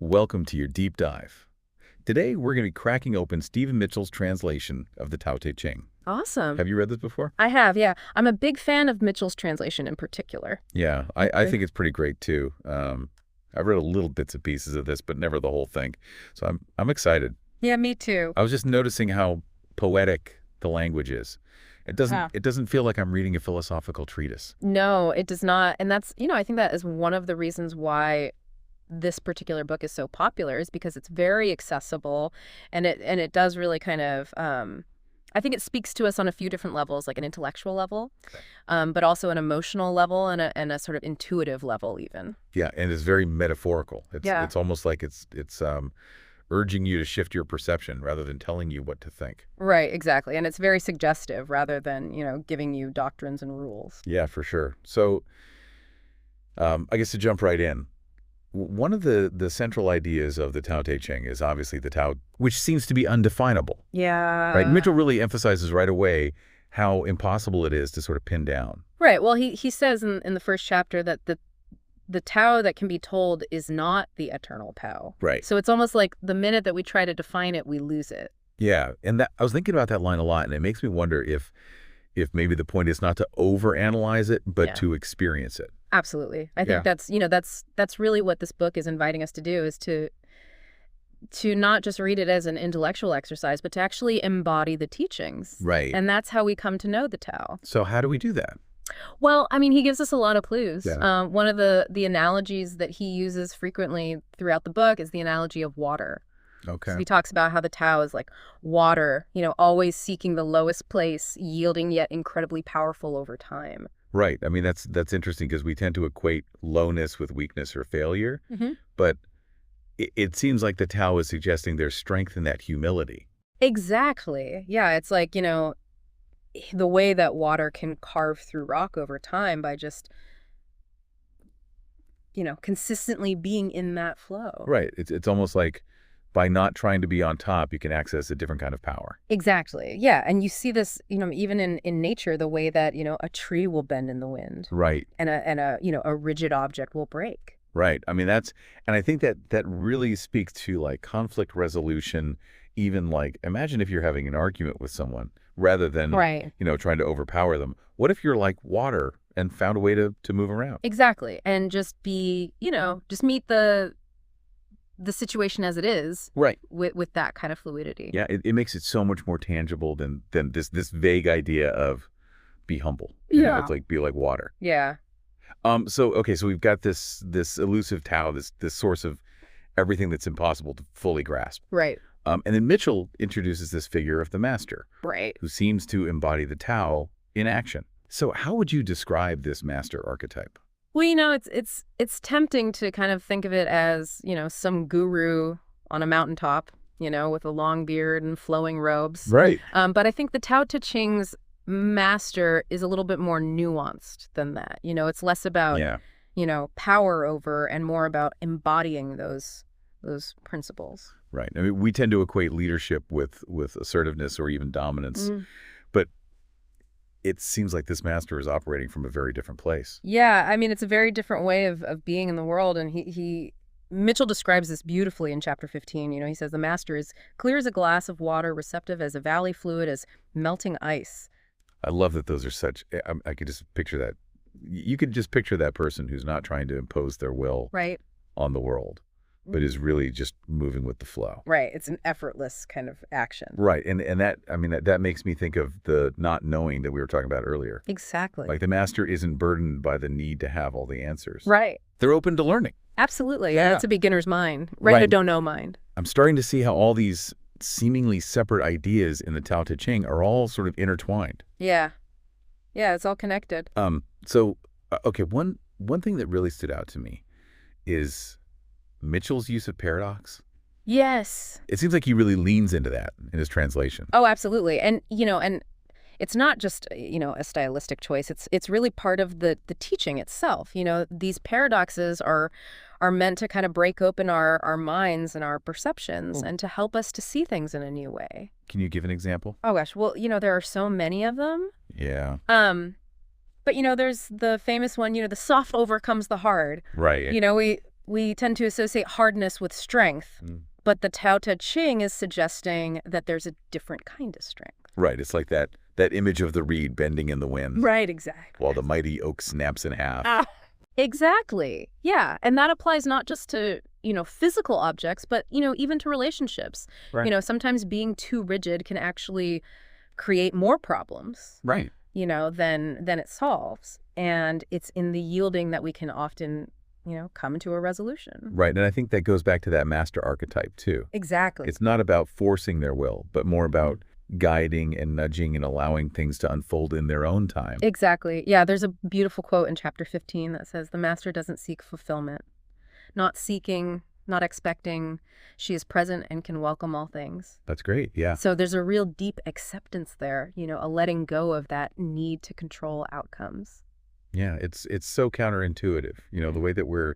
Welcome to your deep dive. Today, we're going to be cracking open Stephen Mitchell's translation of the Tao Te Ching. Awesome. Have you read this before? I have, yeah. I'm a big fan of Mitchell's translation in particular. Yeah, I think it's pretty great too. I've read a little bits and pieces of this, but never the whole thing. So I'm excited. Yeah, me too. I was just noticing how poetic the language is. It doesn't feel like I'm reading a philosophical treatise. No, it does not. And that's, I think that is one of the reasons why this particular book is so popular, is because it's very accessible, and it does really kind of I think it speaks to us on a few different levels, like an intellectual level, but also an emotional level and a sort of intuitive level even. Yeah, and it's very metaphorical. Yeah. It's almost like it's urging you to shift your perception rather than telling you what to think. Right, exactly. And it's very suggestive rather than, giving you doctrines and rules. Yeah, for sure. So I guess to jump right in, one of the central ideas of the Tao Te Ching is obviously the Tao, which seems to be undefinable. Yeah. Right? Mitchell really emphasizes right away how impossible it is to sort of pin down. Right. Well, he says in the first chapter that the Tao that can be told is not the eternal Tao. Right. So it's almost like the minute that we try to define it, we lose it. Yeah, and I was thinking about that line a lot, and it makes me wonder if maybe the point is not to overanalyze it, but to experience it. Absolutely. I think that's really what this book is inviting us to do, is to not just read it as an intellectual exercise, but to actually embody the teachings. Right. And that's how we come to know the Tao. So how do we do that? Well, I mean, he gives us a lot of clues. Yeah. One of the analogies that he uses frequently throughout the book is the analogy of water. Okay. So he talks about how the Tao is like water, always seeking the lowest place, yielding yet incredibly powerful over time. Right. I mean, that's interesting because we tend to equate lowness with weakness or failure. Mm-hmm. But it seems like the Tao is suggesting there's strength in that humility. Exactly. Yeah, it's like, the way that water can carve through rock over time by just, consistently being in that flow. Right. It's almost like by not trying to be on top, you can access a different kind of power. Exactly. Yeah. And you see this, even in nature, the way that, a tree will bend in the wind. Right. And a rigid object will break. Right. I mean, and I think that really speaks to like conflict resolution, even like, imagine if you're having an argument with someone rather than, right, trying to overpower them. What if you're like water and found a way to move around? Exactly. And just be, just meet the situation as it is, right, with that kind of fluidity. Yeah, it makes it so much more tangible than this vague idea of be humble. It's like be like water. Yeah. So we've got this elusive Tao, this source of everything that's impossible to fully grasp. Right. And then Mitchell introduces this figure of the master, right, who seems to embody the Tao in action. So how would you describe this master archetype? Well, it's tempting to kind of think of it as, some guru on a mountaintop, with a long beard and flowing robes. Right. But I think the Tao Te Ching's master is a little bit more nuanced than that. It's less about, power over and more about embodying those principles. Right. I mean, we tend to equate leadership with assertiveness or even dominance, but it seems like this master is operating from a very different place. Yeah, I mean, it's a very different way of being in the world, and Mitchell describes this beautifully in chapter 15. He says the master is clear as a glass of water, receptive as a valley fluid, as melting ice. I love that those are such, I could just picture that. You could just picture that person who's not trying to impose their will on the world, but is really just moving with the flow. Right. It's an effortless kind of action. Right. And that makes me think of the not knowing that we were talking about earlier. Exactly. Like the master isn't burdened by the need to have all the answers. Right. They're open to learning. Absolutely. Yeah. It's a beginner's mind, right? A don't-know mind. I'm starting to see how all these seemingly separate ideas in the Tao Te Ching are all sort of intertwined. Yeah. Yeah, it's all connected. One thing that really stood out to me is Mitchell's use of paradox. Yes. It seems like he really leans into that in his translation. Oh, absolutely. And, and it's not just, a stylistic choice. It's really part of the teaching itself. These paradoxes are meant to kind of break open our minds and our perceptions and to help us to see things in a new way. Can you give an example? Oh, gosh. Well, there are so many of them. Yeah. But, there's the famous one, the soft overcomes the hard. Right. we tend to associate hardness with strength, but the Tao Te Ching is suggesting that there's a different kind of strength. Right. It's like that image of the reed bending in the wind. Right, exactly. While the mighty oak snaps in half. Exactly. Yeah. And that applies not just to, physical objects, but, even to relationships. Right. Sometimes being too rigid can actually create more problems. Right. Than it solves. And it's in the yielding that we can often, come to a resolution. Right. And I think that goes back to that master archetype, too. Exactly. It's not about forcing their will, but more about guiding and nudging and allowing things to unfold in their own time. Exactly. Yeah, there's a beautiful quote in chapter 15 that says, "The master doesn't seek fulfillment, not seeking, not expecting. She is present and can welcome all things." That's great. Yeah. So there's a real deep acceptance there, a letting go of that need to control outcomes. Yeah, it's so counterintuitive, the way that we're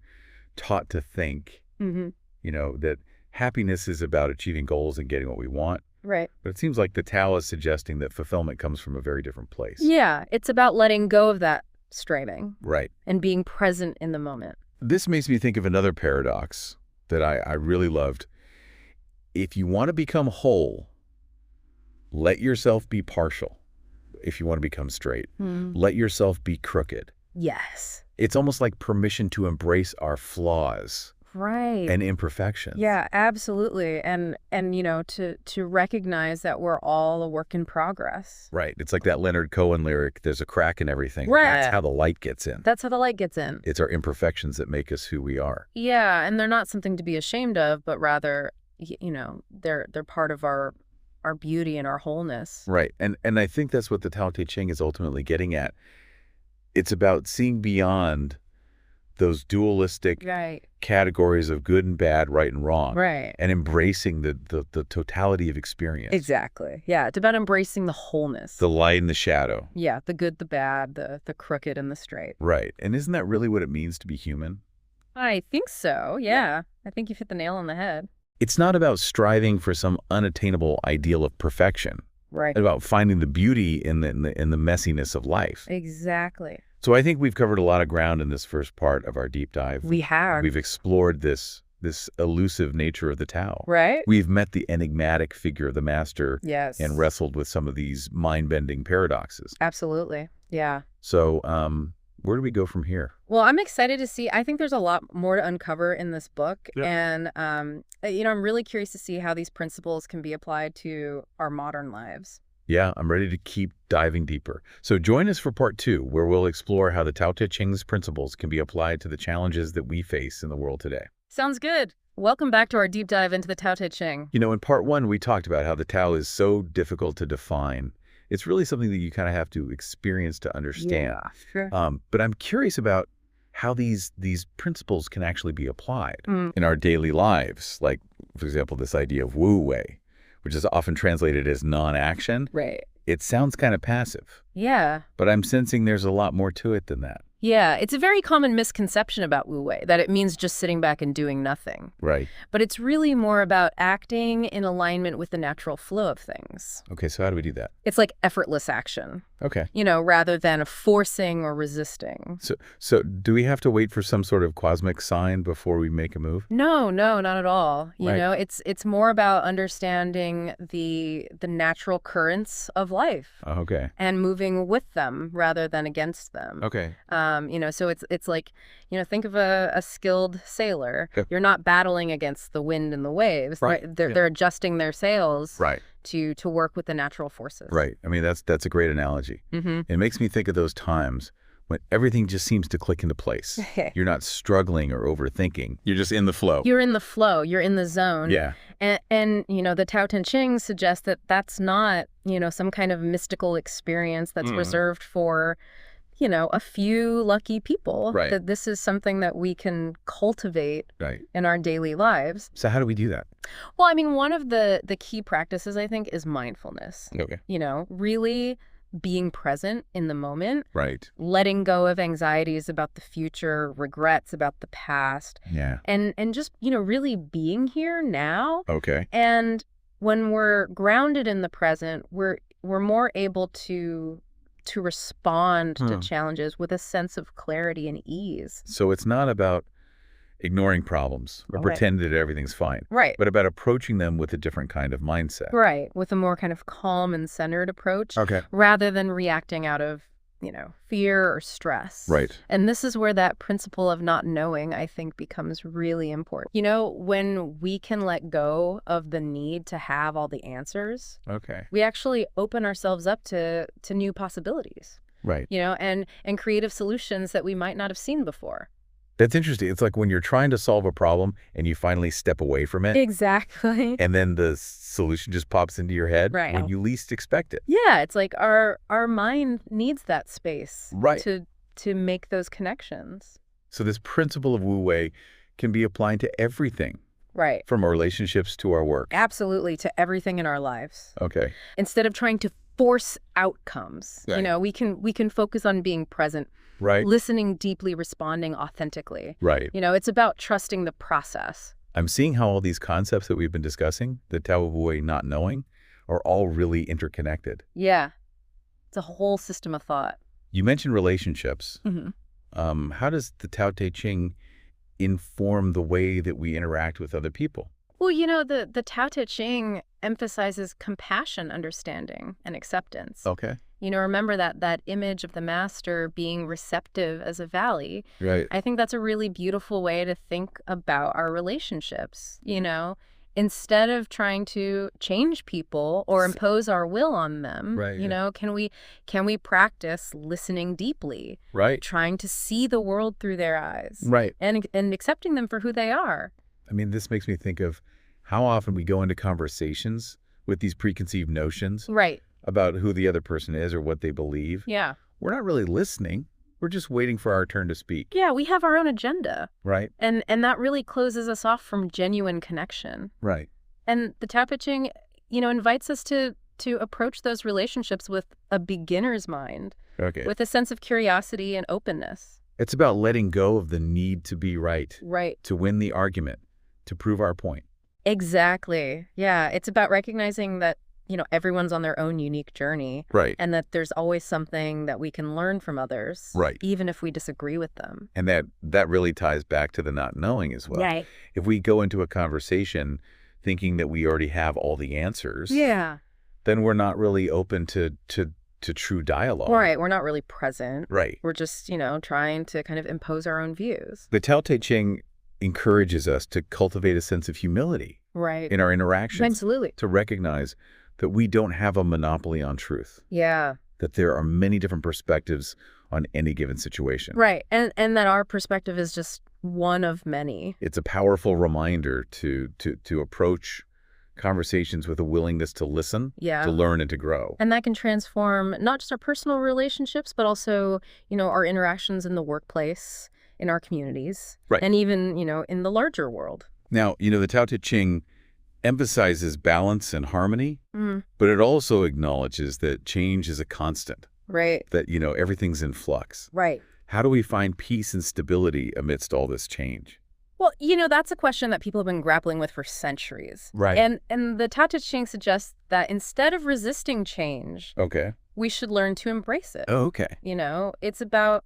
taught to think, that happiness is about achieving goals and getting what we want. Right. But it seems like the Tao is suggesting that fulfillment comes from a very different place. Yeah, it's about letting go of that striving. Right. And being present in the moment. This makes me think of another paradox that I really loved. If you want to become whole, let yourself be partial. If you want to become straight, let yourself be crooked. Yes. It's almost like permission to embrace our flaws. Right. And imperfections. Yeah, absolutely. And to recognize that we're all a work in progress. Right. It's like that Leonard Cohen lyric, there's a crack in everything. Right. That's how the light gets in. That's how the light gets in. It's our imperfections that make us who we are. Yeah, and they're not something to be ashamed of, but rather, they're part of our beauty and our wholeness. Right. And I think that's what the Tao Te Ching is ultimately getting at. It's about seeing beyond those dualistic categories of good and bad, right and wrong. Right. And embracing the totality of experience. Exactly. Yeah, it's about embracing the wholeness. The light and the shadow. Yeah, the good, the bad, the crooked and the straight. Right. And isn't that really what it means to be human? I think so, yeah. I think you've hit the nail on the head. It's not about striving for some unattainable ideal of perfection. Right. It's about finding the beauty in the messiness of life. Exactly. So I think we've covered a lot of ground in this first part of our deep dive. We have. We've explored this elusive nature of the Tao. Right. We've met the enigmatic figure of the master. Yes. And wrestled with some of these mind-bending paradoxes. Absolutely. Yeah. So where do we go from here? Well, I'm excited to see. I think there's a lot more to uncover in this book. Yeah. And, I'm really curious to see how these principles can be applied to our modern lives. Yeah, I'm ready to keep diving deeper. So join us for part 2, where we'll explore how the Tao Te Ching's principles can be applied to the challenges that we face in the world today. Sounds good. Welcome back to our deep dive into the Tao Te Ching. In part 1, we talked about how the Tao is so difficult to define. It's really something that you kind of have to experience to understand. Yeah, sure. But I'm curious about how these principles can actually be applied in our daily lives. Like, for example, this idea of wu wei, which is often translated as non-action. Right. It sounds kind of passive. Yeah. But I'm sensing there's a lot more to it than that. Yeah, it's a very common misconception about Wu Wei, that it means just sitting back and doing nothing. Right. But it's really more about acting in alignment with the natural flow of things. Okay, so how do we do that? It's like effortless action. Okay. Rather than forcing or resisting. So do we have to wait for some sort of cosmic sign before we make a move? No, not at all. Right. It's more about understanding the natural currents of life. Okay. And moving with them rather than against them. Okay. So it's like, think of a skilled sailor. Yep. You're not battling against the wind and the waves. Right. They're adjusting their sails. Right. To work with the natural forces. Right. I mean, that's a great analogy. It makes me think of those times when everything just seems to click into place. You're not struggling or overthinking. You're just in the flow. You're in the flow. You're in the zone. Yeah. And the Tao Te Ching suggests that that's not, some kind of mystical experience that's reserved for, a few lucky people. Right. That this is something that we can cultivate in our daily lives. So how do we do that? Well, I mean, one of the key practices, I think, is mindfulness. Okay. Really being present in the moment. Right. Letting go of anxieties about the future, regrets about the past. Yeah. And just, really being here now. Okay. And when we're grounded in the present, we're more able to respond to challenges with a sense of clarity and ease. So it's not about ignoring problems or Right. pretending that everything's fine, Right. but about approaching them with a different kind of mindset. Right. With a more kind of calm and centered approach Okay. rather than reacting out of, fear or stress. Right. And this is where that principle of not knowing, I think, becomes really important. When we can let go of the need to have all the answers, Okay. we actually open ourselves up to new possibilities, Right. and creative solutions that we might not have seen before. That's interesting. It's like when you're trying to solve a problem and you finally step away from it, Exactly. and then the solution just pops into your head Right. when you least expect it. Yeah, it's like our mind needs that space Right. to make those connections. So this principle of Wu Wei can be applied to everything, Right. from our relationships to our work. Absolutely, to everything in our lives. Okay. Instead of trying to force outcomes, Right. we can focus on being present, Right. listening deeply, responding authentically. Right. It's about trusting the process. I'm seeing how all these concepts that we've been discussing, the Tao of Wu Wei, not knowing, are all really interconnected. Yeah. It's a whole system of thought. You mentioned relationships. Mm-hmm. How does the Tao Te Ching inform the way that we interact with other people? Well, the Tao Te Ching emphasizes compassion, understanding, and acceptance. Okay. Remember that image of the master being receptive as a valley. Right. I think that's a really beautiful way to think about our relationships, Instead of trying to change people or impose our will on them, Right, can we practice listening deeply, Right. trying to see the world through their eyes, Right. and accepting them for who they are. I mean, this makes me think of how often we go into conversations with these preconceived notions Right. about who the other person is or what they believe. Yeah. We're not really listening. We're just waiting for our turn to speak. Yeah, we have our own agenda. Right. And that really closes us off from genuine connection. Right. And the Tao Te Ching, invites us to approach those relationships with a beginner's mind, Okay. with a sense of curiosity and openness. It's about letting go of the need to be right, Right. to win the argument, to prove our point. Exactly. Yeah. It's about recognizing that, everyone's on their own unique journey. Right. And that there's always something that we can learn from others. Right. Even if we disagree with them. And that really ties back to the not knowing as well. Right. If we go into a conversation thinking that we already have all the answers, Yeah. then we're not really open to true dialogue. Right. We're not really present. Right. We're just, trying to kind of impose our own views. The Tao Te Ching encourages us to cultivate a sense of humility Right. in our interactions. Absolutely. To recognize that we don't have a monopoly on truth, Yeah. that there are many different perspectives on any given situation. Right. And that our perspective is just one of many. It's a powerful reminder to approach conversations with a willingness to listen, Yeah. to learn, and to grow. And that can transform not just our personal relationships, but also, our interactions in the workplace, in our communities, Right. and even, in the larger world. Now, the Tao Te Ching emphasizes balance and harmony, Mm. but it also acknowledges that change is a constant, Right. that, everything's in flux. Right. How do we find peace and stability amidst all this change? Well, that's a question that people have been grappling with for centuries. Right. And the Tao Te Ching suggests that instead of resisting change, Okay. we should learn to embrace it. Oh, okay. It's about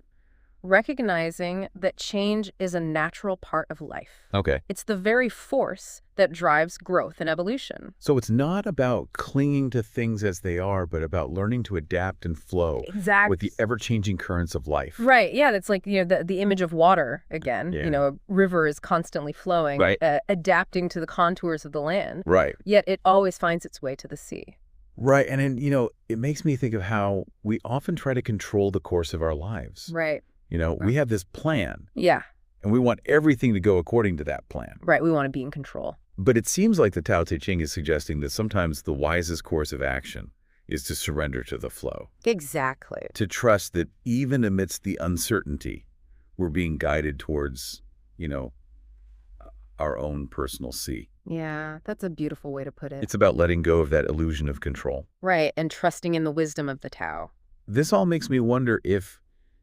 recognizing that change is a natural part of life. Okay. It's the very force that drives growth and evolution. So it's not about clinging to things as they are, but about learning to adapt and flow Exactly. with the ever-changing currents of life. Right. Yeah. That's like, the image of water again. Yeah. A river is constantly flowing, Right. Adapting to the contours of the land. Right. Yet it always finds its way to the sea. Right. And then, it makes me think of how we often try to control the course of our lives. Right. We have this plan, Yeah. and we want everything to go according to that plan. Right. We want to be in control. But it seems like the Tao Te Ching is suggesting that sometimes the wisest course of action is to surrender to the flow, Exactly. to trust that even amidst the uncertainty, we're being guided towards, our own personal sea. Yeah. That's a beautiful way to put it. It's about letting go of that illusion of control. Right. And trusting in the wisdom of the Tao. This all makes me wonder if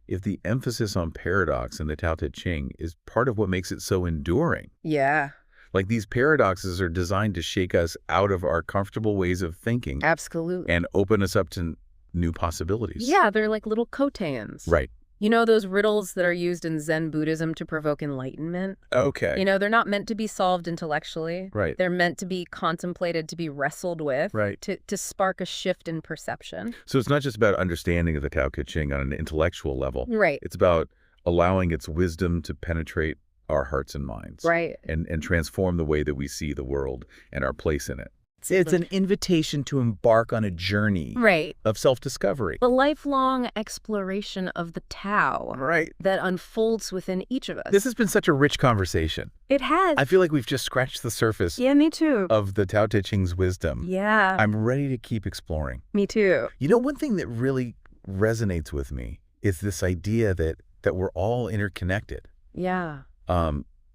the emphasis on paradox in the Tao Te Ching is part of what makes it so enduring. Yeah. Like these paradoxes are designed to shake us out of our comfortable ways of thinking Absolutely. and open us up to new possibilities. Yeah. They're like little koteans. Right. You know those riddles that are used in Zen Buddhism to provoke enlightenment? Okay. You know, they're not meant to be solved intellectually. Right. They're meant to be contemplated, to be wrestled with, Right. to spark a shift in perception. So it's not just about understanding of the Tao Te Ching on an intellectual level. Right. It's about allowing its wisdom to penetrate our hearts and minds. Right. And transform the way that we see the world and our place in it. It's an invitation to embark on a journey Right. of self-discovery. The lifelong exploration of the Tao Right. that unfolds within each of us. This has been such a rich conversation. It has. I feel like we've just scratched the surface Yeah, me too. of the Tao Te Ching's wisdom. Yeah, I'm ready to keep exploring. me too. You know, one thing that really resonates with me is this idea that we're all interconnected. Yeah.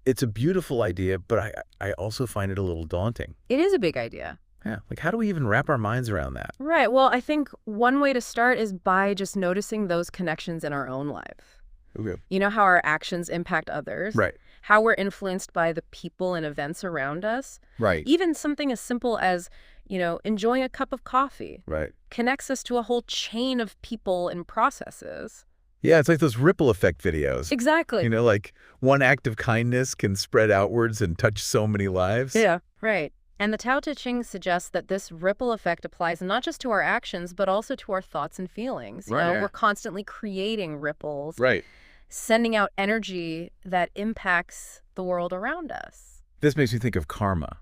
It's a beautiful idea, but I also find it a little daunting. It is a big idea. Yeah, like how do we even wrap our minds around that? Right. Well, I think one way to start is by just noticing those connections in our own life. Okay. You know how our actions impact others? Right. How we're influenced by the people and events around us? Right. Even something as simple as, enjoying a cup of coffee Right. connects us to a whole chain of people and processes. Yeah, it's like those ripple effect videos. Exactly. You know, like one act of kindness can spread outwards and touch so many lives. Yeah. Right. And the Tao Te Ching suggests that this ripple effect applies not just to our actions, but also to our thoughts and feelings. You Right, know, yeah. we're constantly creating ripples, Right. sending out energy that impacts the world around us. This makes me think of karma,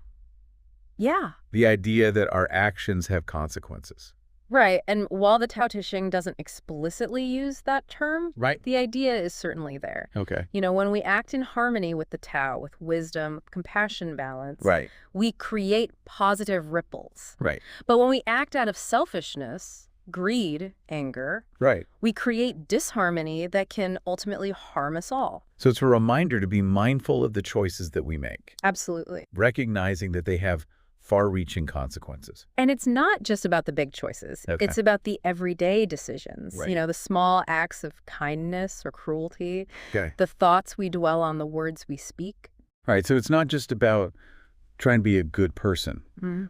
Yeah. the idea that our actions have consequences. Right. And while the Tao Te Ching doesn't explicitly use that term, Right. the idea is certainly there. Okay. You know, when we act in harmony with the Tao, with wisdom, compassion, balance, Right. we create positive ripples. Right. But when we act out of selfishness, greed, anger, Right. we create disharmony that can ultimately harm us all. So it's a reminder to be mindful of the choices that we make, Absolutely. recognizing that they have far-reaching consequences. And it's not just about the big choices. Okay. It's about the everyday decisions. Right. You know, the small acts of kindness or cruelty, Okay. the thoughts we dwell on, the words we speak. All right. So it's not just about trying to be a good person,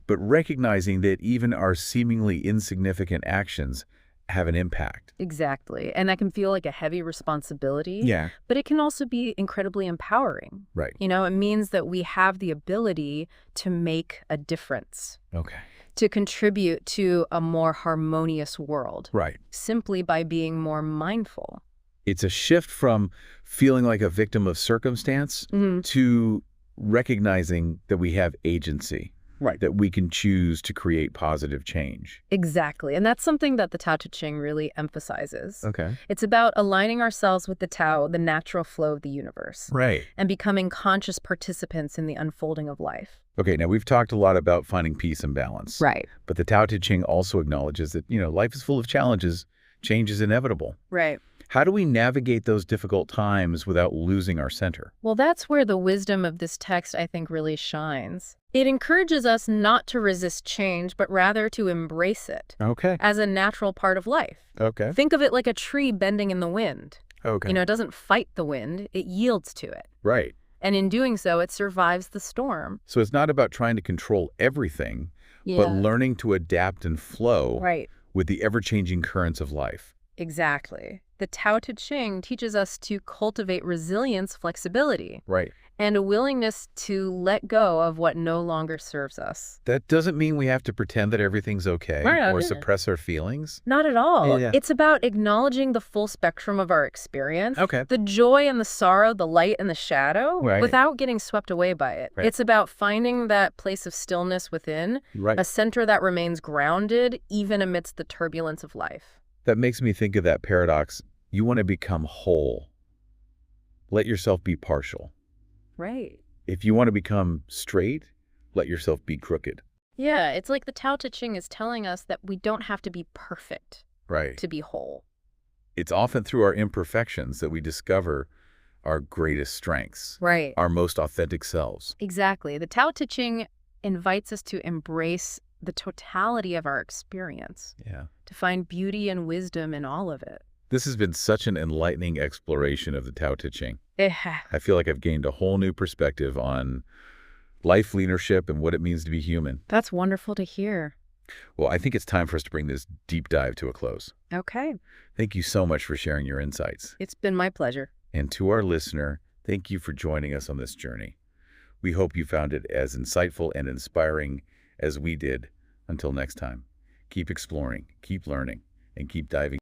but recognizing that even our seemingly insignificant actions have an impact. Exactly. And that can feel like a heavy responsibility. Yeah. But it can also be incredibly empowering. Right. You know, it means that we have the ability to make a difference, Okay. to contribute to a more harmonious world, Right. simply by being more mindful. It's a shift from feeling like a victim of circumstance to recognizing that we have agency. Right. That we can choose to create positive change. Exactly. And that's something that the Tao Te Ching really emphasizes. Okay. It's about aligning ourselves with the Tao, the natural flow of the universe, Right. and becoming conscious participants in the unfolding of life. Okay, now we've talked a lot about finding peace and balance. Right. But the Tao Te Ching also acknowledges that, life is full of challenges. Change is inevitable. Right. How do we navigate those difficult times without losing our center? Well, that's where the wisdom of this text, I think, really shines. It encourages us not to resist change, but rather to embrace it Okay. as a natural part of life. Okay. Think of it like a tree bending in the wind. Okay. You know, it doesn't fight the wind, it yields to it. Right. And in doing so, it survives the storm. So it's not about trying to control everything, but learning to adapt and flow Right. with the ever-changing currents of life. Exactly. The Tao Te Ching teaches us to cultivate resilience, flexibility, Right. and a willingness to let go of what no longer serves us. That doesn't mean we have to pretend that everything's okay Right. or suppress our feelings. Not at all. Yeah. It's about acknowledging the full spectrum of our experience, Okay. the joy and the sorrow, the light and the shadow, Right. without getting swept away by it. Right. It's about finding that place of stillness within, Right. a center that remains grounded even amidst the turbulence of life. That makes me think of that paradox. You want to become whole. Let yourself be partial. Right. If you want to become straight, let yourself be crooked. Yeah, it's like the Tao Te Ching is telling us that we don't have to be perfect Right. to be whole. It's often through our imperfections that we discover our greatest strengths, Right. our most authentic selves. Exactly. The Tao Te Ching invites us to embrace the totality of our experience, Yeah. to find beauty and wisdom in all of it. This has been such an enlightening exploration of the Tao Te Ching. Yeah. I feel like I've gained a whole new perspective on life leadership and what it means to be human. That's wonderful to hear. Well, I think it's time for us to bring this deep dive to a close. Okay. Thank you so much for sharing your insights. It's been my pleasure. And to our listener, thank you for joining us on this journey. We hope you found it as insightful and inspiring as we did. Until next time, keep exploring, keep learning, and keep diving